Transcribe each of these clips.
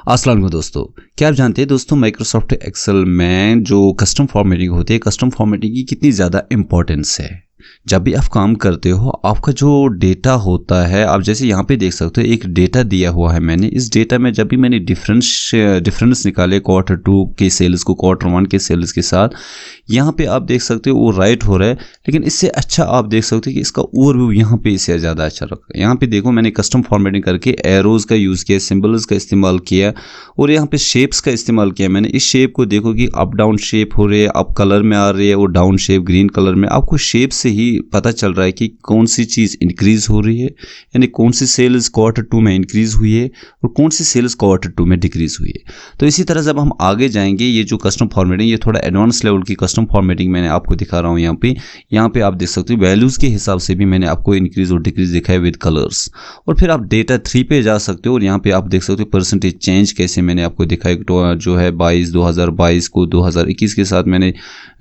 अस्सलाम वालेकुम दोस्तों। क्या आप जानते हैं दोस्तों माइक्रोसॉफ्ट एक्सेल में जो कस्टम फॉर्मेटिंग होती है, कस्टम फॉर्मेटिंग की कितनी ज़्यादा इंपॉर्टेंस है। जब भी आप काम करते हो आपका जो डेटा होता है, आप जैसे यहाँ पे देख सकते हो एक डेटा दिया हुआ है मैंने। इस डेटा में जब भी मैंने डिफरेंस निकाले क्वार्टर 2 के सेल्स को क्वार्टर 1 के सेल्स के साथ, यहाँ पे आप देख सकते हो वो राइट हो रहा है। लेकिन इससे अच्छा आप देख सकते हो कि इसका ओवरव्यू यहाँ पे इससे ज़्यादा अच्छा रखा है। यहाँ पे देखो मैंने कस्टम फॉर्मेटिंग करके एरोज का यूज़ किया, सिंबल्स का इस्तेमाल किया और यहाँ पे शेप्स का इस्तेमाल किया मैंने। इस शेप को देखो कि अप डाउन शेप हो रही है, अप कलर में आ रही है और डाउन शेप ग्रीन कलर में। आपको शेप से ही पता चल रहा है कि कौन सी चीज़ इंक्रीज हो रही है, यानी कौन सी सेल्स क्वार्टर 2 में इंक्रीज हुई है और कौन सी सेल्स क्वार्टर 2 में डिक्रीज हुई है। तो इसी तरह जब हम आगे जाएंगे, ये जो कस्टम फॉर्मेटिंग, ये थोड़ा एडवांस लेवल की कस्टम फॉर्मेटिंग मैंने आपको दिखा रहा हूँ। यहाँ पे आप देख सकते हो वैल्यूज़ के हिसाब से भी मैंने आपको इंक्रीज और डिक्रीज दिखाया विद कलर्स। और फिर आप डेटा 3 पे जा सकते हो और यहाँ पे आप देख सकते हो परसेंटेज चेंज कैसे मैंने आपको दिखाया। तो जो है 2022 को 2021 के साथ मैंने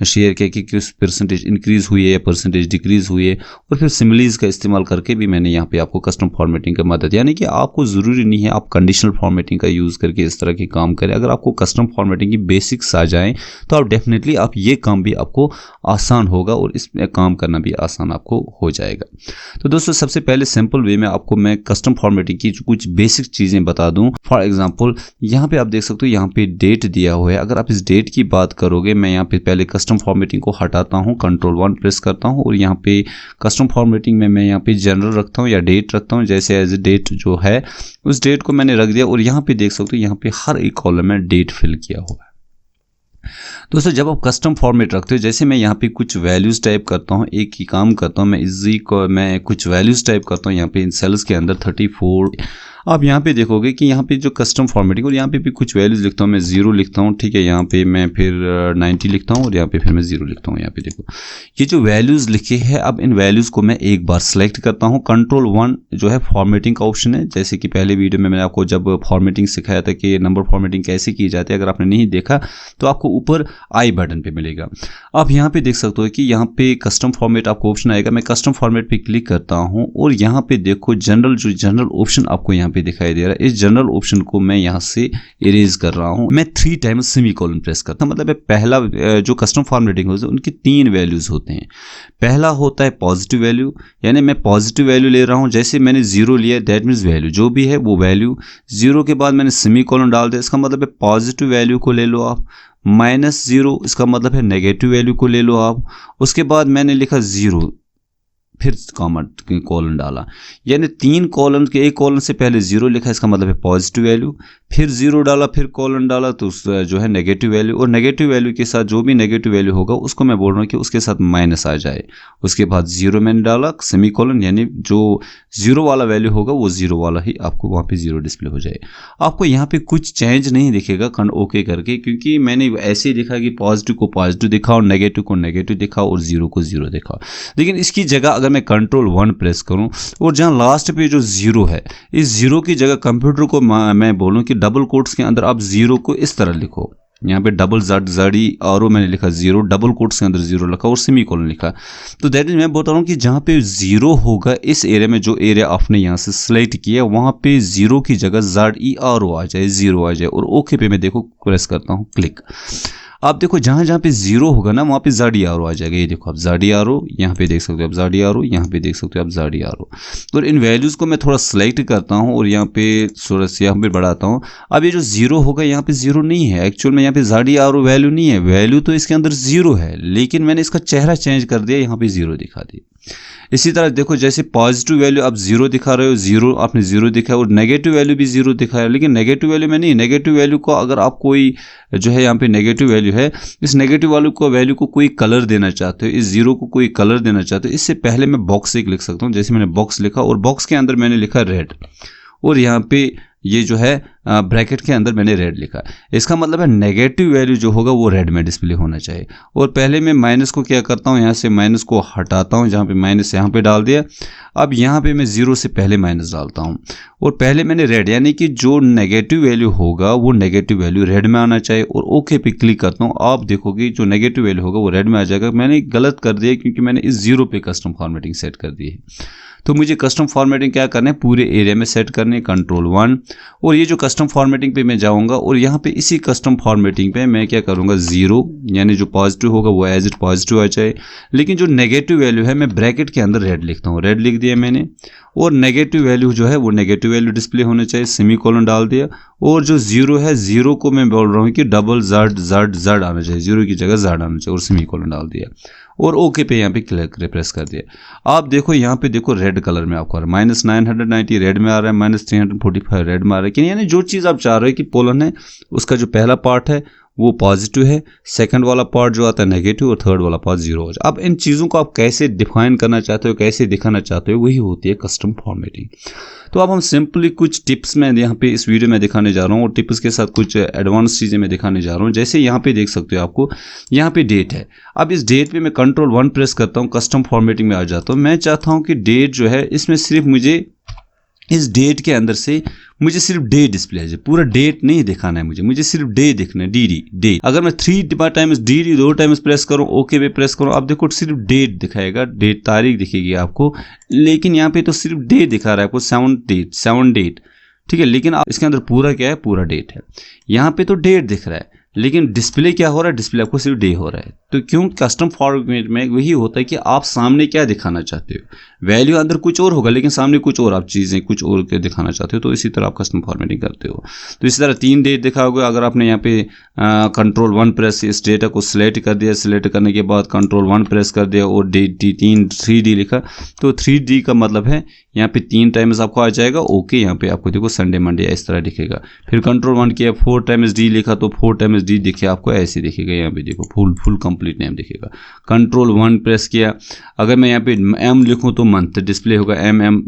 शेयर किया कि किस परसेंटेज इंक्रीज हुई है या परसेंटेज डिक्रीज हुई है। और फिर सिमिलीज का इस्तेमाल करके भी मैंने यहाँ पे आपको कस्टम फॉर्मेटिंग का मदद, यानी कि आपको ज़रूरी नहीं है आप कंडीशनल फॉर्मेटिंग का यूज़ करके इस तरह के काम करें। अगर आपको कस्टम फॉर्मेटिंग की बेसिक्स आ जाएं तो आप डेफिनेटली आप ये काम भी आपको आसान होगा और इसमें काम करना भी आसान आपको हो जाएगा। तो दोस्तों सबसे पहले सिंपल वे में आपको मैं कस्टम फॉर्मेटिंग की कुछ बेसिक चीज़ें बता दूं। फॉर एग्जांपल यहाँ पे आप देख सकते हो यहाँ पे डेट दिया हुआ है। अगर आप इस डेट की बात करोगे, मैं यहाँ पे पहले कस्टम फॉर्मेटिंग को हटाता हूँ, कंट्रोल 1 प्रेस करता हूँ और यहाँ पे कस्टम फॉर्मेटिंग में मैं यहाँ पे जनरल रखता हूँ या डेट रखता हूँ। जैसे एज ए डेट जो है उस डेट को मैंने रख दिया और यहाँ पे देख सकते हो यहाँ पे हर एक कॉलम में डेट फिल किया हुआ है। दोस्तों जब आप कस्टम फॉर्मेट रखते हो, जैसे मैं यहाँ पे कुछ वैल्यूज़ टाइप करता हूँ, एक ही काम करता हूँ मैं इजी को, मैं कुछ वैल्यूज़ टाइप करता हूँ यहाँ पे इन सेल्स के अंदर 34। आप यहाँ पे देखोगे कि यहाँ पे जो कस्टम फॉर्मेटिंग, और यहाँ पे भी कुछ वैल्यूज़ लिखता हूँ, मैं 0 लिखता हूँ, ठीक है। यहाँ पे मैं फिर 90 लिखता हूँ और यहाँ पे फिर मैं 0 लिखता हूँ। यहाँ पे देखो ये जो वैल्यूज़ लिखे हैं, अब इन वैल्यूज़ को मैं एक बार सेलेक्ट करता हूँ। कंट्रोल 1 जो है फॉर्मेटिंग का ऑप्शन है। जैसे कि पहले वीडियो में मैंने आपको जब फॉर्मेटिंग सिखाया था कि नंबर फॉर्मेटिंग कैसे की जाती है, अगर आपने नहीं देखा तो आपको ऊपर आई बटन पे मिलेगा। आप यहाँ पे देख सकते हो कि यहाँ पे कस्टम फॉर्मेट आपको ऑप्शन आएगा। मैं कस्टम फॉर्मेट पे क्लिक करता हूँ और यहाँ पे देखो जनरल, जो जनरल ऑप्शन आपको यहाँ पे दिखाई दे रहा है, इस जनरल ऑप्शन को मैं यहाँ से इरेज कर रहा हूँ। मैं 3 टाइम्स सेमीकोलन प्रेस करता हूँ। मतलब पहला जो कस्टम फॉर्मेटिंग होती है उनकी 3 वैल्यूज होते हैं। पहला होता है पॉजिटिव वैल्यू, यानी मैं पॉजिटिव वैल्यू ले रहा हूँ। जैसे मैंने 0 लिया, दैट मीन्स वैल्यू जो भी है वो वैल्यू। 0 के बाद मैंने सेमीकोलन डाल दिया, इसका मतलब है पॉजिटिव वैल्यू को ले लो आप। -0 इसका मतलब है नेगेटिव वैल्यू को ले लो आप। उसके बाद मैंने लिखा 0, फिर कॉलन डाला, यानी 3 कॉलन के, एक कॉलन से पहले 0 लिखा, इसका मतलब है पॉजिटिव वैल्यू, फिर 0 डाला, फिर कॉलन डाला तो जो है नेगेटिव वैल्यू। और नेगेटिव वैल्यू के साथ जो भी नेगेटिव वैल्यू होगा उसको मैं बोल रहा हूँ कि उसके साथ माइनस आ जाए। उसके बाद 0 मैंने डाला, सेमीकोलन, यानी जो 0 वाला वैल्यू होगा वो 0 वाला ही आपको वहाँ पे 0 डिस्प्ले हो जाए। आपको यहाँ पे कुछ चेंज नहीं दिखेगा ओके करके, क्योंकि मैंने ऐसे ही दिखा कि पॉजिटिव को पॉजिटिव दिखाओ, नेगेटिव को नेगेटिव दिखाओ और 0 को 0 दिखाओ। लेकिन इसकी जगह अगर मैं कंट्रोल 1 प्रेस करूं और जहां लास्ट पे जो 0 है, इस 0 की जगह कंप्यूटर को मैं बोलूं कि डबल कोट्स के अंदर आप 0 को इस तरह लिखो। यहाँ पे डबल जड़ी और मैंने लिखा 0, डबल कोट्स के अंदर 0 लिखा और सेमीकोलन लिखा। तो दैट इज मैं बता रहा हूँ कि जहाँ पे 0 होगा, इस एरिया में जो एरिया आपने यहाँ से सिलेक्ट किया, वहाँ पे 0 की जगह ZERO आ जाए, 0 आ जाए और ओके पे मैं देखो प्रेस करता हूँ क्लिक। आप देखो जहाँ जहाँ पे 0 होगा ना वहाँ पे ZERO आ जाएगा। ये देखो आप ZERO, यहाँ पे देख सकते हो आप ZERO, यहाँ पे देख सकते हो आप ZERO। तो इन वैल्यूज़ को मैं थोड़ा सेलेक्ट करता हूँ और यहाँ पे थोड़ा सा यहाँ पे बढ़ाता हूँ। अब ये जो 0 होगा यहाँ पे 0 नहीं है, एक्चुअल में यहाँ पे ZERO वैल्यू नहीं है, वैल्यू तो इसके अंदर 0 है, लेकिन मैंने इसका चेहरा चेंज कर दिया, यहाँ पे 0 दिखा दिया। इसी तरह देखो जैसे पॉजिटिव वैल्यू आप 0 दिखा रहे हो, 0 आपने 0 दिखाया और नेगेटिव वैल्यू भी 0 दिखाया, लेकिन नेगेटिव वैल्यू में नहीं। नेगेटिव वैल्यू को अगर आप कोई जो है यहाँ पे नेगेटिव वैल्यू है, इस नेगेटिव वैल्यू को कोई कलर देना चाहते हो, इस 0 को कोई कलर देना चाहते हो, इससे पहले मैं बॉक्स एक लिख सकता हूँ। जैसे मैंने बॉक्स लिखा और बॉक्स के अंदर मैंने लिखा रेड और यहाँ पे ये जो है ब्रैकेट के अंदर मैंने रेड लिखा। इसका मतलब है नेगेटिव वैल्यू जो होगा वो रेड में डिस्प्ले होना चाहिए। और पहले मैं माइनस को क्या करता हूँ, यहाँ से माइनस को हटाता हूँ, जहाँ पे माइनस यहाँ पे डाल दिया। अब यहाँ पे मैं 0 से पहले माइनस डालता हूँ और पहले मैंने रेड, यानी कि जो नेगेटिव वैल्यू होगा वो नेगेटिव वैल्यू रेड में आना चाहिए और ओके पे क्लिक करता हूँ। आप देखोगे जो नेगेटिव वैल्यू होगा वो रेड में आ जाएगा। मैंने गलत कर दिया क्योंकि मैंने इस 0 पे कस्टम फॉर्मेटिंग सेट कर दी है। तो मुझे कस्टम फॉर्मेटिंग क्या करना है, पूरे एरिया में सेट करने, कंट्रोल 1। और ये जो कस्टम फॉर्मेटिंग पे मैं जाऊंगा और यहाँ पे इसी कस्टम फॉर्मेटिंग पे मैं क्या करूँगा, 0 यानी जो पॉजिटिव होगा वो एज इट पॉजिटिव आ जाए, लेकिन जो नेगेटिव वैल्यू है मैं ब्रैकेट के अंदर रेड लिखता हूँ, रेड लिख दिया मैंने। और नेगेटिव वैल्यू जो है वो नेगेटिव वैल्यू डिस्प्ले होना चाहिए, सेमीकोलन डाल दिया। और जो 0 है, 0 को मैं बोल रहा हूँ कि डबल Z आना चाहिए, 0 की जगह Z आना चाहिए, और सेमीकोलन डाल दिया और ओके पे यहाँ पे क्लिक प्रेस कर दिया। आप देखो यहाँ पे देखो रेड कलर में आपको -990 रेड में आ रहा है, -345 रेड में आ रहा है, कि यानी जो चीज़ आप चाह रहे हो कि पोलन है उसका जो पहला पार्ट है वो पॉजिटिव है, सेकंड वाला पार्ट जो आता है नेगेटिव, और थर्ड वाला पार्ट 0 हो जाए। अब इन चीज़ों को आप कैसे डिफाइन करना चाहते हो, कैसे दिखाना चाहते हो, वही होती है कस्टम फॉर्मेटिंग। तो अब हम सिंपली कुछ टिप्स में यहाँ पे इस वीडियो में दिखाने जा रहा हूँ, और टिप्स के साथ कुछ एडवांस चीज़ें मैं दिखाने जा रहा हूँ। जैसे यहाँ पे देख सकते हो आपको यहाँ पे डेट है। अब इस डेट पे मैं कंट्रोल 1 प्रेस करता हूँ, कस्टम फॉर्मेटिंग में आ जाता हूँ। मैं चाहता हूँ कि डेट जो है इसमें सिर्फ मुझे इस डेट के अंदर से मुझे सिर्फ डे डिस्प्ले है, पूरा डेट नहीं दिखाना है मुझे सिर्फ डे दिखना है, डे। अगर मैं 3 टाइम्स डी 2 टाइम्स प्रेस करूँ, ओके पे प्रेस करूँ, आप देखो सिर्फ डेट दिखाएगा, डेट तारीख दिखेगी आपको, लेकिन यहाँ पे तो सिर्फ डे दिखा रहा है आपको, 7 डेट, ठीक है। लेकिन आप इसके अंदर पूरा क्या है, पूरा डेट है। यहाँ पे तो डेट दिख रहा है, लेकिन डिस्प्ले क्या हो रहा है, डिस्प्ले आपको सिर्फ डे हो रहा है। तो क्यों, कस्टम फॉर्मेट में वही होता है कि आप सामने क्या दिखाना चाहते हो, वैल्यू अंदर कुछ और होगा लेकिन सामने कुछ और आप चीज़ें कुछ और के दिखाना चाहते हो, तो इसी तरह आप कस्टम फॉर्मेटिंग करते हो। तो इसी तरह 3 डेट दिखा होगा। अगर आपने यहाँ पे कंट्रोल 1 प्रेस इस डेटा को सिलेक्ट कर दिया, सिलेक्ट करने के बाद कंट्रोल 1 प्रेस कर दिया और D 3D लिखा, तो 3D का मतलब है यहाँ पे 3 टाइम्स आपको आ जाएगा, ओके। यहाँ पे आपको देखो संडे मंडे इस तरह दिखेगा। फिर कंट्रोल 1 किया, 4 टाइम्स D लिखा, तो 4 टाइम्स D दिखे आपको ऐसे दिखेगा, यहाँ पे देखो फुल कंप्लीट नेम दिखेगा। कंट्रोल 1 प्रेस किया, अगर मैं यहाँ पे M लिखूँ तो मंथ डिस्प्ले होगा, MM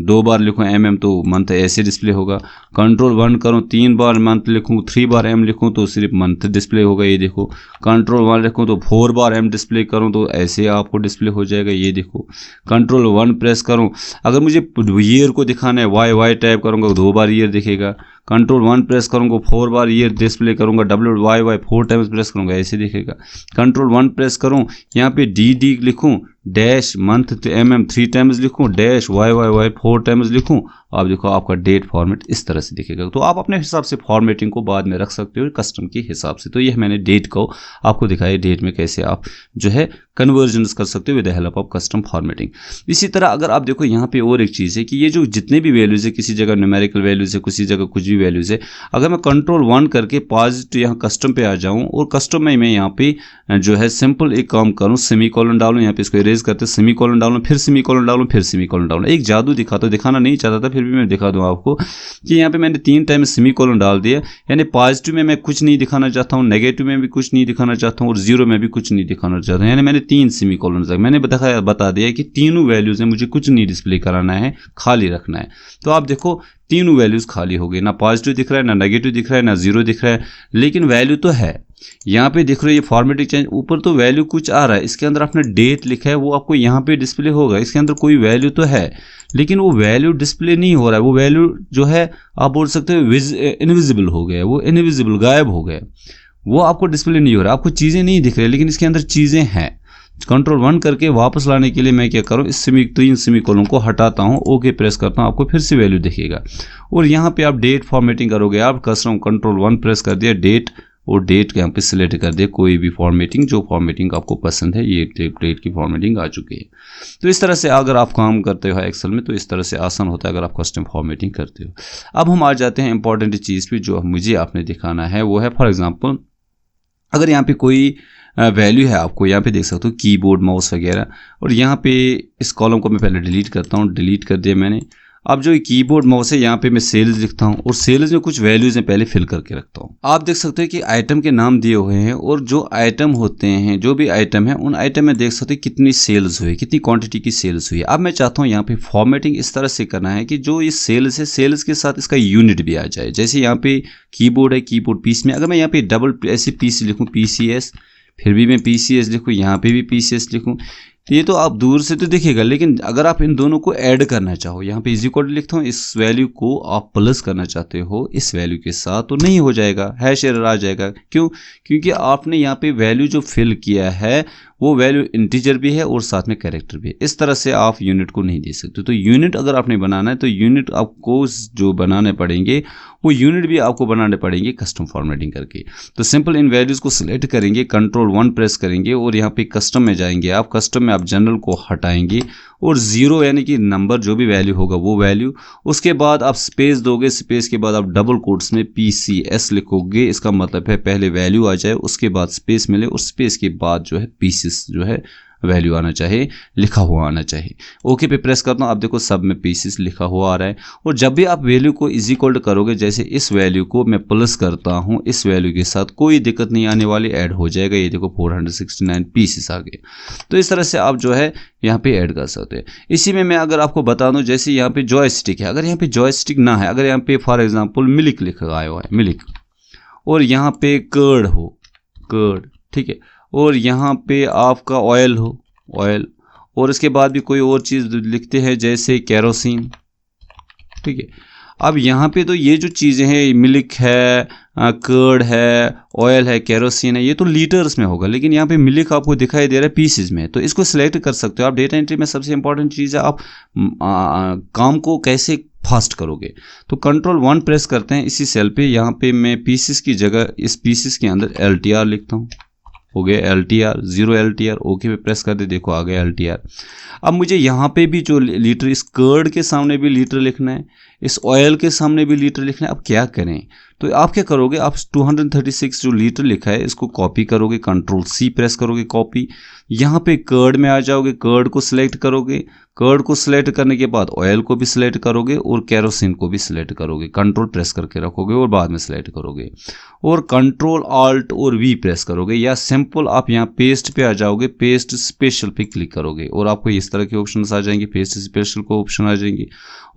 2 बार लिखूँ MM तो मंथ ऐसे डिस्प्ले होगा। कंट्रोल 1 करूँ, 3 बार मंथ लिखूँ, 3 बार M लिखूँ तो सिर्फ मंथ डिस्प्ले होगा, ये देखो। कंट्रोल 1 लिखूँ तो 4 बार M डिस्प्ले करूँ तो ऐसे आपको डिस्प्ले हो जाएगा, ये देखो। कंट्रोल 1 प्रेस करूँ, अगर मुझे ईयर को दिखाना है, वाई टाइप करूँगा 2 बार ईयर दिखेगा। कंट्रोल 1 प्रेस करूँगा, 4 बार ईयर डिस्प्ले करूँगा, WY 4 टाइम्स प्रेस करूँगा, ऐसे दिखेगा। कंट्रोल 1 प्रेस करूँ, यहाँ पे D लिखूँ, डैश मंथ MM 3 टाइम्स लिखूँ, डैश YY 4 टाइम्स लिखूँ, आप देखो आपका डेट फॉर्मेट इस तरह से दिखेगा। तो आप अपने हिसाब से फॉर्मेटिंग को बाद में रख सकते हो कस्टम के हिसाब से। तो यह मैंने डेट को आपको दिखाया, डेट में कैसे आप जो है कन्वर्जन्स कर सकते हो with the help of custom formatting. इसी तरह अगर आप देखो यहाँ पे और एक चीज़ है कि ये जो जितने भी वैल्यूज़ है, किसी जगह न्यूमेरिकल वैल्यूज़ है, किसी जगह कुछ भी वैल्यूज़ है, अगर मैं कंट्रोल 1 करके पॉजिटिव यहाँ कस्टम पे आ जाऊँ और कस्टम में मैं यहाँ पे जो है सिंपल एक काम करूँ, सेमीकोलन डालूँ, यहाँ पे इसको इरेज करते सेमीकोलन डालूँ, फिर सेमीकोलन डालूँ, फिर सेमीकोलन डालूँ। एक जादू दिखाना नहीं चाहता था, फिर भी मैं दिखा दूँ आपको कि यहाँ पे मैंने 3 टाइम सेमीकोलन डाल दिया, यानी पॉजिटिव में मैं कुछ नहीं दिखाना चाहता हूँ, नेगेटिव में भी कुछ नहीं दिखाना चाहता हूँ, और 0 में भी कुछ नहीं दिखाना चाहता हूँ। यानी मैंने 3 सेमीकोलन तक मैंने बता दिया कि तीनों वैल्यूज़ में मुझे कुछ नहीं डिस्प्ले कराना है, खाली रखना है। तो आप देखो तीनों वैल्यूज़ खाली हो गई, ना पॉजिटिव दिख रहा है, ना नेगेटिव दिख रहा है, ना 0 दिख रहा है, लेकिन वैल्यू तो है। यहाँ पे दिख रहा है ये फॉर्मेटिंग चेंज, ऊपर तो वैल्यू कुछ आ रहा है, इसके अंदर आपने डेट लिखा है वो आपको यहाँ पे डिस्प्ले होगा, इसके अंदर कोई वैल्यू तो है लेकिन वो वैल्यू डिस्प्ले नहीं हो रहा है। वो वैल्यू जो है आप बोल सकते हो इनविजिबल हो गया, वो इनविजिबल गायब हो गया, वो आपको डिस्प्ले नहीं हो रहा, आपको चीज़ें नहीं दिख रही लेकिन इसके अंदर चीज़ें हैं। कंट्रोल 1 करके वापस लाने के लिए मैं क्या करूँ, इस 3 सेमीकोलन को हटाता हूँ, ओके प्रेस करता हूँ, आपको फिर से वैल्यू दिखेगा। और यहाँ पे आप डेट फॉर्मेटिंग करोगे, आप कस्टम कंट्रोल 1 प्रेस कर दिया, डेट और डेट के यहाँ पे सिलेक्ट कर दिया कोई भी फॉर्मेटिंग, जो फॉर्मेटिंग आपको पसंद है, ये डेट की फॉर्मेटिंग आ चुकी है। तो इस तरह से अगर आप काम करते हो एक्सेल में तो इस तरह से आसान होता है अगर आप कस्टम फॉर्मेटिंग करते हो। अब हम आ जाते हैं इंपॉर्टेंट चीज़ पे जो मुझे आपने दिखाना है, वो है फॉर एग्जाम्पल अगर यहाँ पे कोई वैल्यू है, आपको यहाँ पे देख सकते हो कीबोर्ड माउस वगैरह, और यहाँ पे इस कॉलम को मैं पहले डिलीट करता हूँ, डिलीट कर दिया मैंने। अब जो कीबोर्ड माउस है यहाँ पे मैं सेल्स लिखता हूँ और सेल्स में कुछ वैल्यूज़ हैं पहले फिल करके रखता हूँ। आप देख सकते हो कि आइटम के नाम दिए हुए हैं और जो आइटम होते हैं, जो भी आइटम है उन आइटम में देख सकते हो कितनी सेल्स हुई, कितनी क्वांटिटी की सेल्स हुई है। अब मैं चाहता हूँ यहाँ पे फॉर्मेटिंग इस तरह से करना है कि जो ये सेल्स है, सेल्स के साथ इसका यूनिट भी आ जाए। जैसे यहाँ पे कीबोर्ड है, कीबोर्ड पीस में अगर मैं यहाँ पे डबल ऐसे पीस लिखूँ PCS, फिर भी मैं PCS लिखूँ, यहाँ पे भी PCS लिखूँ, तो ये तो आप दूर से तो दिखेगा, लेकिन अगर आप इन दोनों को ऐड करना चाहो, यहाँ पे इज इक्वल टू लिखता हूँ, इस वैल्यू को आप प्लस करना चाहते हो इस वैल्यू के साथ, तो नहीं हो जाएगा, हैश एरर आ जाएगा। क्यों? क्योंकि आपने यहाँ पे वैल्यू जो फिल किया है वो वैल्यू इंटीजर भी है और साथ में कैरेक्टर भी है। इस तरह से आप यूनिट को नहीं दे सकते। तो यूनिट अगर आपने बनाना है तो यूनिट आपको जो बनाने पड़ेंगे वो यूनिट भी आपको बनाने पड़ेंगे कस्टम फॉर्मेटिंग करके। तो सिंपल इन वैल्यूज को सिलेक्ट करेंगे, कंट्रोल 1 प्रेस करेंगे और यहाँ पे कस्टम में जाएंगे। आप कस्टम में आप जनरल को हटाएंगे और 0 यानी कि नंबर जो भी वैल्यू होगा वो वैल्यू, उसके बाद आप स्पेस दोगे, स्पेस के बाद आप डबल कोट्स में PCS लिखोगे। इसका मतलब है पहले वैल्यू आ जाए, उसके बाद स्पेस मिले और स्पेस के बाद जो है पीसेस जो है वैल्यू आना चाहिए, लिखा हुआ आना चाहिए। ओके पे प्रेस करता हूँ, आप देखो सब में पीसेस लिखा हुआ आ रहा है। और जब भी आप वैल्यू को इज इक्वल करोगे, जैसे इस वैल्यू को मैं प्लस करता हूँ इस वैल्यू के साथ, कोई दिक्कत नहीं आने वाली, ऐड हो जाएगा। ये देखो 469 पीसेस आ गए। तो इस तरह से आप जो है यहाँ पे ऐड कर सकते हैं। इसी में मैं अगर आपको बता दूँ, जैसे यहाँ पे जॉयस्टिक है, अगर यहाँ पे जॉयस्टिक ना है, अगर यहाँ पे फॉर एग्जाम्पल मिल्क लिखा आया हुआ है मिल्क, और यहाँ पे कर्ड हो, कर्ड, ठीक है, और यहाँ पे आपका ऑयल हो, ऑयल, और इसके बाद भी कोई और चीज़ लिखते हैं जैसे केरोसिन, ठीक है। अब यहाँ पे तो ये जो चीज़ें हैं, मिल्क है, कर्ड है, ऑयल है, केरोसिन है, ये तो लीटर्स में होगा, लेकिन यहाँ पे मिल्क आपको दिखाई दे रहा है पीसेज में। तो इसको सिलेक्ट कर सकते हो आप। डेटा एंट्री में सबसे इंपॉर्टेंट चीज़ है आप काम को कैसे फास्ट करोगे। तो कंट्रोल 1 प्रेस करते हैं इसी सेल पे, यहाँ पे मैं पीसेस की जगह इस पीसेस के अंदर LTR लिखता हूँ। हो गया LTR, 0 LTR, ओके पे प्रेस कर दे, देखो आ गया LTR। अब मुझे यहाँ पे भी जो लीटर, इस कर्ड के सामने भी लीटर लिखना है, इस ऑयल के सामने भी लीटर लिखना है। अब क्या करें? तो आप क्या करोगे, आप 236 जो लीटर लिखा है इसको कॉपी करोगे, कंट्रोल C प्रेस करोगे, कॉपी। यहाँ पे कर्ड में आ जाओगे, कर्ड को सिलेक्ट करोगे, कर्ड को सिलेक्ट करने के बाद ऑयल को भी सिलेक्ट करोगे और केरोसिन को भी सिलेक्ट करोगे, कंट्रोल प्रेस करके रखोगे और बाद में सिलेक्ट करोगे, और कंट्रोल Alt और V प्रेस करोगे, या सिंपल आप यहाँ पेस्ट पे आ जाओगे, पेस्ट स्पेशल पे क्लिक करोगे और आपको इस तरह के ऑप्शंस आ जाएंगे, पेस्ट स्पेशल को ऑप्शन आ जाएंगे,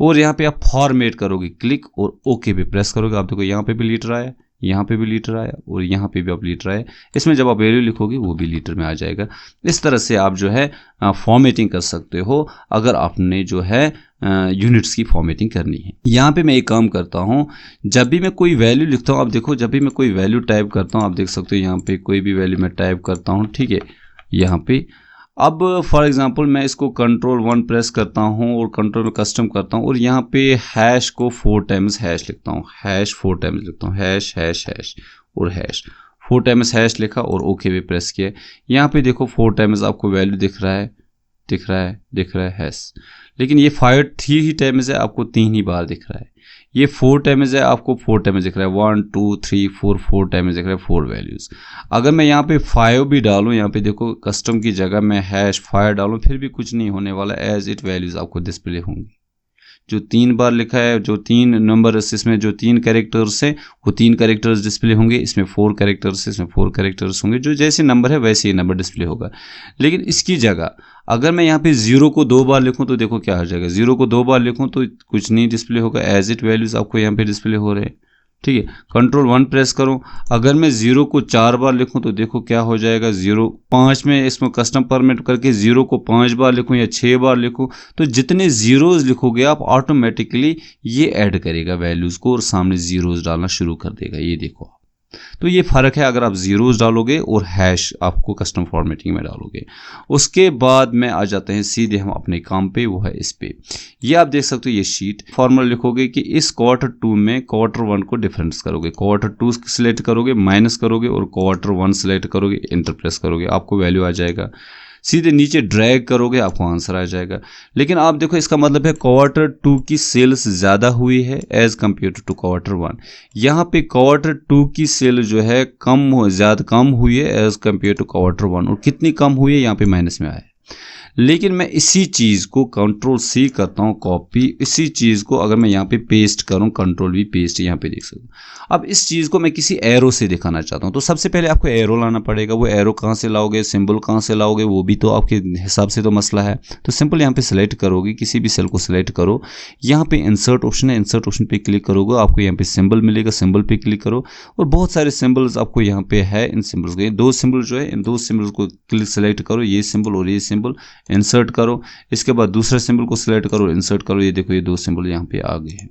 और यहाँ पे आप फॉर्मेट करोगे, क्लिक और ओके पे प्रेस करोगे। आप देखो यहाँ पे भी लीटर आया, यहाँ पे भी लीटर आया और यहाँ पे भी आप लीटर आया। इसमें जब आप वैल्यू लिखोगे वो भी लीटर में आ जाएगा। इस तरह से आप जो है फॉर्मेटिंग कर सकते हो अगर आपने जो है यूनिट्स की फॉर्मेटिंग करनी है। यहाँ पे मैं एक काम करता हूँ, जब भी मैं कोई वैल्यू लिखता हूँ, आप देखो जब भी मैं कोई वैल्यू टाइप करता हूँ, आप देख सकते हो यहाँ पे कोई भी वैल्यू मैं टाइप करता हूँ, ठीक है, यहाँ पे। अब फॉर एग्जांपल मैं इसको कंट्रोल 1 प्रेस करता हूँ और कंट्रोल में कस्टम करता हूँ और यहाँ पे हैश को 4 टाइम्स हैश लिखता हूँ, हैश 4 टाइम्स लिखता हूँ, हैश हैश हैश और हैश 4 टाइम्स हैश लिखा और ओके पे प्रेस किया। यहाँ पे देखो 4 टाइम्स आपको वैल्यू दिख रहा है, दिख रहा है, दिख रहा है हैश, लेकिन ये 3 ही टाइम्स है, आपको 3 ही बार दिख रहा है। ये 4 टाइम्स है, आपको 4 टाइम्स दिख रहा है, 1 2 3 4 टाइम्स दिख रहा है, 4 वैल्यूज़। अगर मैं यहाँ पे 5 भी डालूँ, यहाँ पे देखो कस्टम की जगह मैं हैश 5 डालूँ, फिर भी कुछ नहीं होने वाला, एज इट वैल्यूज़ आपको डिस्प्ले होंगी। जो 3 बार लिखा है, जो 3 नंबर, इसमें जो 3 कैरेक्टर्स हैं वो 3 कैरेक्टर्स डिस्प्ले होंगे, इसमें 4 कैरेक्टर्स, इसमें 4 कैरेक्टर्स होंगे, जो जैसे नंबर है वैसे ही नंबर डिस्प्ले होगा। लेकिन इसकी जगह अगर मैं यहाँ पे 0 को 2 बार लिखूँ तो देखो क्या हो जाएगा, 0 को 2 बार लिखूँ तो कुछ नहीं डिस्प्ले होगा, एज इट वैल्यूज़ आपको यहाँ पे डिस्प्ले हो रहे हैं, ठीक है। कंट्रोल 1 प्रेस करूँ, अगर मैं 0 को 4 बार लिखूँ तो देखो क्या हो जाएगा, 0 5 में इसमें कस्टम फॉर्मेट करके 0 को 5 बार लिखूँ या 6 बार लिखूँ, तो जितने जीरोज़ लिखोगे आप ऑटोमेटिकली ये ऐड करेगा वैल्यूज़ को और सामने जीरोज़ डालना शुरू कर देगा। ये देखो, तो ये फ़र्क है अगर आप जीरोज़ डालोगे और हैश आपको कस्टम फॉर्मेटिंग में डालोगे। उसके बाद में आ जाते हैं सीधे हम अपने काम पे, वो है इस पे। ये आप देख सकते हो, ये शीट फॉर्मूला लिखोगे कि इस Q2 में Q1 को डिफरेंस करोगे, Q2 सिलेक्ट करोगे, माइनस करोगे और Q1 सिलेक्ट करोगे, इंटर प्रेस करोगे, आपको वैल्यू आ जाएगा। सीधे नीचे ड्रैग करोगे, आपको आंसर आ जाएगा। लेकिन आप देखो इसका मतलब है Q2 की सेल्स ज़्यादा हुई है एज़ कम्पेयर टू Q1। यहाँ पे Q2 की सेल जो है ज़्यादा कम हुई है एज़ कम्पेयर टू Q1, और कितनी कम हुई है यहाँ पे माइनस में आया है। लेकिन मैं इसी चीज़ को कंट्रोल सी करता हूँ कॉपी, इसी चीज़ को अगर मैं यहाँ पे पेस्ट करूँ कंट्रोल वी पेस्ट, यहाँ पे देख सकते हो। अब इस चीज़ को मैं किसी एरो से दिखाना चाहता हूँ, तो सबसे पहले आपको एरो लाना पड़ेगा। वो एरो कहाँ से लाओगे, सिंबल कहाँ से लाओगे, वो भी तो आपके हिसाब से तो मसला है। तो सिंपल यहाँ पे सिलेक्ट करोगे, किसी भी सेल को सिलेक्ट करो, यहाँ पे इंसर्ट ऑप्शन है, इंसर्ट ऑप्शन पे क्लिक करोगे, आपको यहाँ पे सिंबल मिलेगा, सिंबल पे क्लिक करो और बहुत सारे सिंबल्स आपको यहाँ पे है। इन सिंबल्स को, ये दो सिंबल जो है, इन दो सिंबल्स को क्लिक सेलेक्ट करो, ये सिंबल और ये सिंबल इंसर्ट करो। इसके बाद दूसरे सिंबल को सिलेक्ट करो, इंसर्ट करो, ये देखो ये दो सिंबल यहाँ पे आ गए हैं।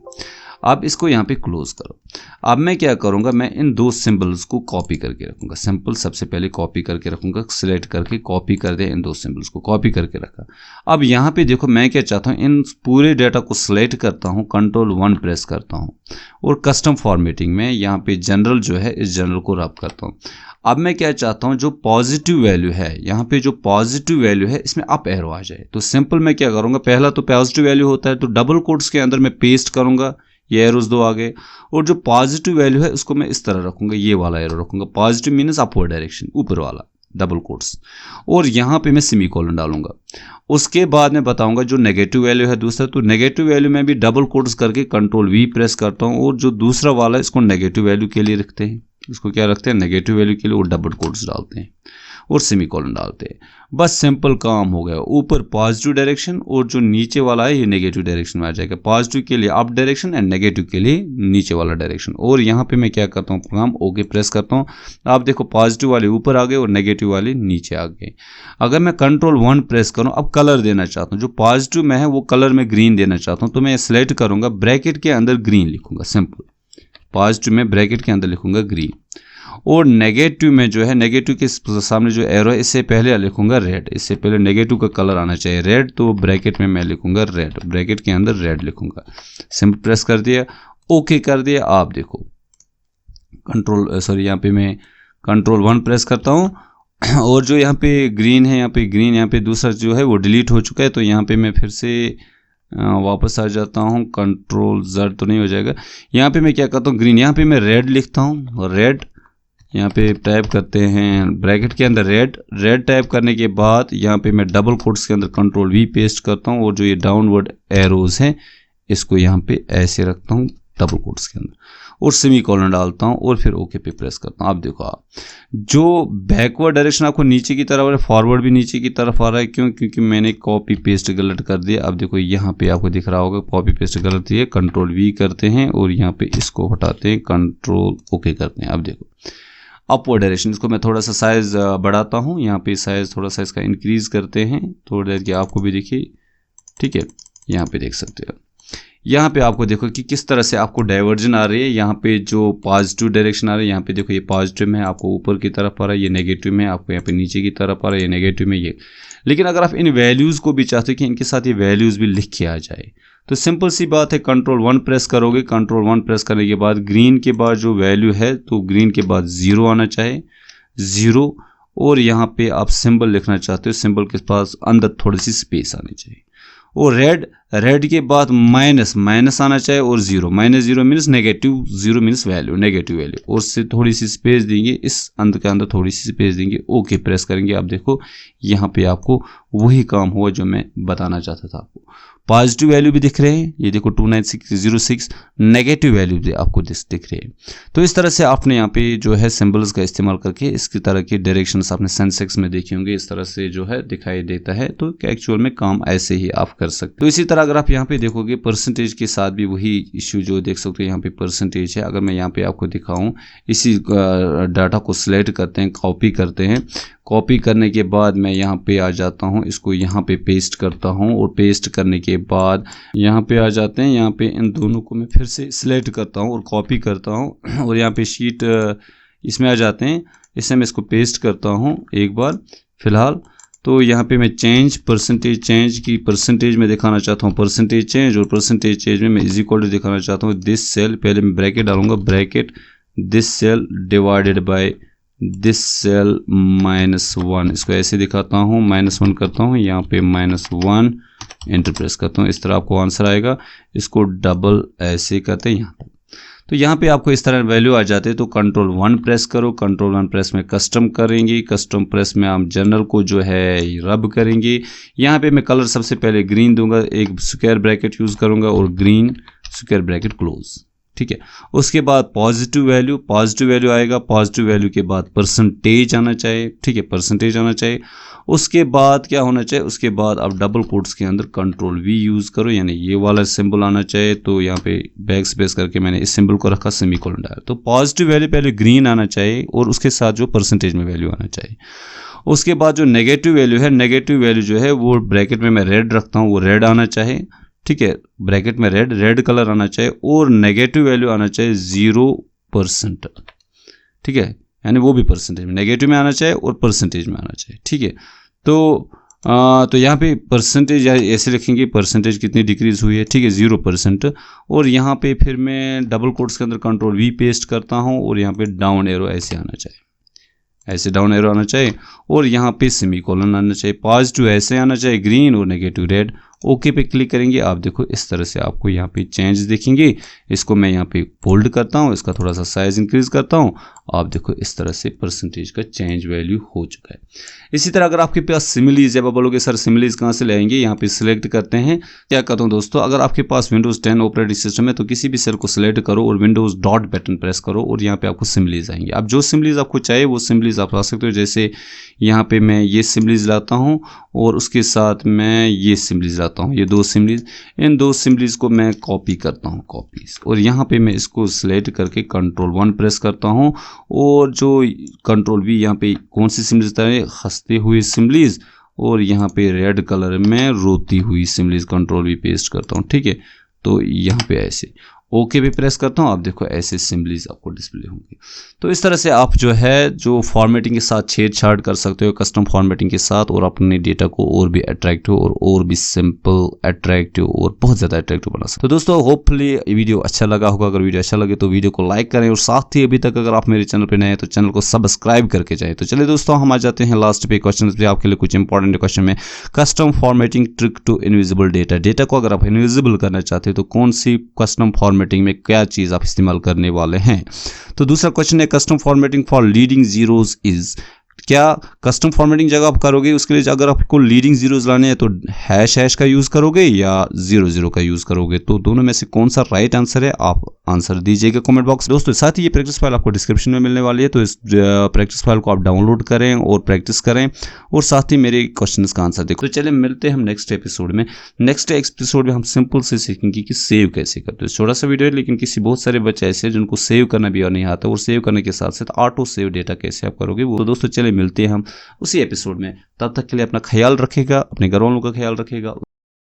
अब इसको यहाँ पे क्लोज करो। अब मैं क्या करूँगा, मैं इन दो सिंबल्स को कॉपी करके रखूँगा। सिंपल सबसे पहले कॉपी करके रखूँगा, सिलेक्ट करके कॉपी कर दे, इन दो सिंबल्स को कॉपी करके रखा। अब यहाँ पे देखो मैं क्या चाहता हूँ, इन पूरे डाटा को सिलेक्ट करता हूँ, कंट्रोल 1 प्रेस करता हूँ और कस्टम फॉर्मेटिंग में यहाँ पे जनरल जो है, इस जनरल को रब करता हूँ। अब मैं क्या चाहता हूँ, जो पॉजिटिव वैल्यू है, यहाँ पे जो पॉजिटिव वैल्यू है इसमें अप एरो आ जाए। तो सिंपल मैं क्या करूँगा, पहला तो पॉजिटिव वैल्यू होता है तो डबल कोट्स के अंदर मैं पेस्ट करूँगा, ये एरोज दो आ गए, और जो पॉजिटिव वैल्यू है उसको मैं इस तरह रखूंगा, ये वाला एरो रखूंगा। पॉजिटिव मीन्स अपवर्ड डायरेक्शन, ऊपर वाला डबल कोट्स, और यहाँ पे मैं सेमीकोलन डालूंगा। उसके बाद मैं बताऊंगा जो नेगेटिव वैल्यू है दूसरा, तो नेगेटिव वैल्यू में भी डबल कोट्स करके कंट्रोल वी प्रेस करता हूँ, और जो दूसरा वाला है इसको नेगेटिव वैल्यू के लिए रखते हैं, इसको क्या रखते हैं, नेगेटिव वैल्यू के लिए, और डबल कोट्स डालते हैं और सेमीकोलन डालते हैं। बस सिंपल काम हो गया। ऊपर पॉजिटिव डायरेक्शन और जो नीचे वाला है ये नेगेटिव डायरेक्शन में आ जाएगा। पॉजिटिव के लिए अप डायरेक्शन एंड नेगेटिव के लिए नीचे वाला डायरेक्शन। और यहाँ पे मैं क्या करता हूँ, प्रोग्राम ओके प्रेस करता हूँ। आप देखो पॉजिटिव वाले ऊपर आ गए और नेगेटिव वाले नीचे आ गए। अगर मैं कंट्रोल 1 प्रेस करूँ, अब कलर देना चाहता हूँ, जो पॉजिटिव में है वो कलर में ग्रीन देना चाहता हूँ, तो मैं सिलेक्ट करूँगा, ब्रैकेट के अंदर ग्रीन लिखूंगा। सिंपल पॉजिटिव में ब्रैकेट के अंदर लिखूंगा ग्रीन, और नेगेटिव में जो है, नेगेटिव के सामने जो एरो है इससे पहले लिखूंगा रेड। इससे पहले नेगेटिव का कलर आना चाहिए रेड, तो ब्रैकेट में मैं लिखूंगा रेड, ब्रैकेट के अंदर रेड लिखूंगा। सिंपल प्रेस कर दिया, ओके कर दिया। आप देखो यहाँ पे मैं कंट्रोल 1 प्रेस करता हूँ और जो यहाँ पे ग्रीन है, यहाँ पे ग्रीन, यहाँ पे दूसरा जो है वो डिलीट हो चुका है। तो यहाँ पे मैं फिर से वापस आ जाता हूँ, कंट्रोल Z तो नहीं हो जाएगा। यहाँ पे मैं क्या करता हूँ, ग्रीन, यहाँ पे मैं रेड लिखता हूँ, रेड यहाँ पे टाइप करते हैं ब्रैकेट के अंदर रेड टाइप करने के बाद यहाँ पे मैं डबल कोट्स के अंदर कंट्रोल V पेस्ट करता हूँ, और जो ये डाउनवर्ड एरोज हैं इसको यहाँ पे ऐसे रखता हूँ डबल कोट्स के अंदर, और सेमीकोलन डालता हूँ, और फिर ओके पे प्रेस करता हूँ। आप देखो, आप जो बैकवर्ड डायरेक्शन आपको नीचे की तरफ आ रहा है, फॉरवर्ड भी नीचे की तरफ आ रहा है। क्यों? क्योंकि मैंने कॉपी पेस्ट गलत कर दिया। अब देखो यहाँ पे आपको दिख रहा होगा कॉपी पेस्ट गलत है, कंट्रोल V करते हैं और यहाँ पे इसको हटाते हैं, कंट्रोल ओके करते हैं। अब देखो अपवर्ड डायरेक्शन, इसको मैं थोड़ा सा साइज बढ़ाता हूँ, यहाँ पे साइज थोड़ा सा इसका इंक्रीज करते हैं थोड़ी देर के, आपको भी देखिए, ठीक है, यहाँ पे देख सकते हो। यहाँ पे आपको देखो कि किस तरह से आपको डाइवर्जन आ रही है। यहाँ पे जो पॉजिटिव डायरेक्शन आ रही है, यहाँ पे देखो ये पॉजिटिव में आपको ऊपर की तरफ आ रहा है, ये नेगेटिव में आपको यहाँ पे नीचे की तरफ आ रहा है, ये नेगेटिव में ये। लेकिन अगर आप इन वैल्यूज़ को भी चाहते हो कि इनके साथ ये वैल्यूज़ भी लिख के आ जाए, तो सिंपल सी बात है, कंट्रोल 1 प्रेस करोगे। कंट्रोल 1 प्रेस करने के बाद ग्रीन के बाद जो वैल्यू है, तो ग्रीन के बाद 0 आना चाहिए, 0, और यहाँ पे आप सिंबल लिखना चाहते हो, सिंबल के पास अंदर थोड़ी सी स्पेस आनी चाहिए, और रेड के बाद माइनस आना चाहिए, और 0 -0 means negative, 0 means value, negative value, और उससे थोड़ी सी स्पेस देंगे, इस अंदर के अंदर थोड़ी सी स्पेस देंगे, ओके प्रेस करेंगे। आप देखो यहाँ पे आपको वही काम हुआ जो मैं बताना चाहता था। आपको पॉजिटिव वैल्यू भी दिख रहे हैं, ये देखो 29606, नेगेटिव वैल्यू भी आपको दिख रहे हैं। तो इस तरह से आपने यहाँ पे जो है सिंबल्स का इस्तेमाल करके इसकी तरह की डायरेक्शंस आपने सेंसेक्स में देखे होंगे, इस तरह से जो है दिखाई देता है। तो एक्चुअल में काम ऐसे ही आप कर सकते हो। तो इसी तरह अगर आप यहाँ पे देखोगे परसेंटेज के साथ भी वही इश्यू जो देख सकते हो, यहाँ पे परसेंटेज है। अगर मैं यहाँ पे आपको दिखाऊं, इसी डाटा को सिलेक्ट करते हैं, कॉपी करते हैं, कॉपी करने के बाद मैं यहाँ पे आ जाता हूँ, इसको यहाँ पे पेस्ट करता हूँ, और पेस्ट करने के बाद यहाँ पे आ जाते हैं, यहाँ पे इन दोनों को मैं फिर से सिलेक्ट करता हूँ और कॉपी करता हूँ, और यहाँ पे शीट इसमें आ जाते हैं, इससे मैं इसको पेस्ट करता हूँ एक बार फिलहाल। तो यहाँ पे मैं परसेंटेज चेंज की परसेंटेज में दिखाना चाहता हूँ, परसेंटेज चेंज, और परसेंटेज चेंज में मैं इज इक्वल टू दिखाना चाहता हूँ दिस सेल, पहले मैं ब्रैकेट डालूंगा, bracket this cell divided by this cell -1, इसको ऐसे दिखाता हूँ, -1 करता हूँ, यहाँ पे -1 एंटर प्रेस करता हूँ, इस तरह आपको आंसर आएगा। इसको डबल ऐसे करते हैं यहाँ तक। तो यहाँ पे आपको इस तरह वैल्यू आ जाते हैं। तो कंट्रोल 1 प्रेस करो, कंट्रोल 1 प्रेस में कस्टम करेंगे, कस्टम प्रेस में आप जनरल को जो है रब करेंगे। यहाँ पे मैं कलर सबसे पहले ग्रीन दूंगा, एक स्क्वायर ब्रैकेट यूज़ करूँगा और ग्रीन स्क्वायर ब्रैकेट क्लोज, ठीक है। उसके बाद पॉजिटिव वैल्यू आएगा, पॉजिटिव वैल्यू के बाद परसेंटेज आना चाहिए, ठीक है, परसेंटेज आना चाहिए। उसके बाद क्या होना चाहिए, उसके बाद आप डबल कोट्स के अंदर कंट्रोल V यूज़ करो, यानी ये वाला सिंबल आना चाहिए। तो यहाँ पे बैक स्पेस करके मैंने इस सिंबल को रखा, सेमीकोलन डाला। तो पॉजिटिव वैल्यू पहले ग्रीन आना चाहिए और उसके साथ जो परसेंटेज में वैल्यू आना चाहिए। उसके बाद जो नेगेटिव वैल्यू है, नेगेटिव वैल्यू जो है वो ब्रैकेट में मैं रेड रखता हूँ, वो रेड आना चाहिए, ठीक है, ब्रैकेट में रेड कलर आना चाहिए। और नेगेटिव वैल्यू आना चाहिए 0%, ठीक है, यानी वो भी परसेंटेज में, नेगेटिव में आना चाहिए और परसेंटेज में आना चाहिए, ठीक है। तो यहाँ पे परसेंटेज ऐसे लिखेंगे, परसेंटेज कितनी डिक्रीज हुई है, ठीक है, 0%। और यहाँ पे फिर मैं डबल कोट्स के अंदर कंट्रोल V पेस्ट करता हूँ और यहाँ पे डाउन एरो ऐसे आना चाहिए, ऐसे डाउन एरो आना चाहिए। और यहाँ पे सेमीकोलन आना चाहिए, पॉजिटिव ऐसे आना चाहिए ग्रीन और नेगेटिव रेड। ओके पे क्लिक करेंगे, आप देखो इस तरह से आपको यहाँ पे चेंज दिखेंगे। इसको मैं यहाँ पे फोल्ड करता हूँ, इसका थोड़ा सा साइज इंक्रीज करता हूँ, आप देखो इस तरह से परसेंटेज का चेंज वैल्यू हो चुका है। इसी तरह अगर आपके पास सिमिलीज है, आप बोलोगे सर सिमिलीज कहाँ से लाएंगे, यहाँ पे सिलेक्ट करते हैं। क्या करता हूँ दोस्तों, अगर आपके पास विंडोज 10 ऑपरेटिंग सिस्टम है तो किसी भी सेल को सिलेक्ट करो और विंडोज डॉट बटन प्रेस करो और यहाँ पे आपको सिमिलीज आएंगे। अब जो सिमिलीज आपको चाहिए वो सिमिलीज आप ला सकते हो। जैसे यहाँ पे मैं ये सिमिलीज लाता हूँ और उसके साथ मैं ये सिमिलीज लाता हूँ, ये 2 सिमिलीज, इन 2 सिमिलीज को मैं कॉपी करता हूँ, कॉपीज। और यहाँ पे मैं इसको सिलेक्ट करके कंट्रोल 1 प्रेस करता हूँ और जो कंट्रोल V यहाँ पे कौन सी सिमिलीज है, हंसते हुए सिमिलीज, और यहाँ पे रेड कलर में रोती हुई सिमिलीज कंट्रोल V पेस्ट करता हूँ, ठीक है। तो यहाँ पे ऐसे ओके पे प्रेस करता हूँ, आप देखो ऐसे सिम्बलीज आपको डिस्प्ले होंगे। तो इस तरह से आप जो है जो फॉर्मेटिंग के साथ छेड़छाड़ कर सकते हो कस्टम फॉर्मेटिंग के साथ, और अपने डेटा को और भी अट्रैक्टिव और भी सिंपल, अट्रैक्टिव और बहुत ज़्यादा अट्रैक्टिव बना सकते हो। तो दोस्तों होपफुली ये वीडियो अच्छा लगा होगा। अगर वीडियो अच्छा लगे तो वीडियो को लाइक करें, और साथ ही अभी तक अगर आप मेरे चैनल पर नए हैं तो चैनल को सब्सक्राइब करके जाएँ। तो चलिए दोस्तों हम आ जाते हैं लास्ट पे क्वेश्चन पे, आपके लिए कुछ इंपॉर्टेंट क्वेश्चन में। Custom formatting trick to invisible data, data को अगर आप इनविजिबल करना चाहते हो तो कौन सी कस्टम फॉर्मेटिंग में क्या चीज़ आप इस्तेमाल करने वाले हैं। तो दूसरा क्वेश्चन है custom formatting for leading zeros is, क्या कस्टम फॉर्मेटिंग जगह आप करोगे उसके लिए अगर आपको लीडिंग जीरोज लाने हैं तो हैश का यूज़ करोगे या 00 का यूज़ करोगे। तो दोनों में से कौन सा राइट आंसर है, आप आंसर दीजिएगा कमेंट बॉक्स। दोस्तों साथ ही ये प्रैक्टिस फाइल आपको डिस्क्रिप्शन में मिलने वाली है, तो इस प्रैक्टिस फाइल को आप डाउनलोड करें और प्रैक्टिस करें, और साथ ही मेरे क्वेश्चन का आंसर देखो। तो चलिए मिलते हैं हम नेक्स्ट एपिसोड में। नेक्स्ट एपिसोड में हम सिंपल से सीखेंगे कि सेव कैसे करते हैं। छोटा सा वीडियो है लेकिन किसी बहुत सारे बच्चे ऐसे हैं जिनको सेव करना भी और नहीं आता, और सेव करने के साथ साथ ऑटो सेव डेटा कैसे आप करोगे वो। तो दोस्तों चलिए मिलते हैं हम उसी एपिसोड में। तब तक के लिए अपना ख्याल रखिएगा, अपने घर वालों का ख्याल रखिएगा।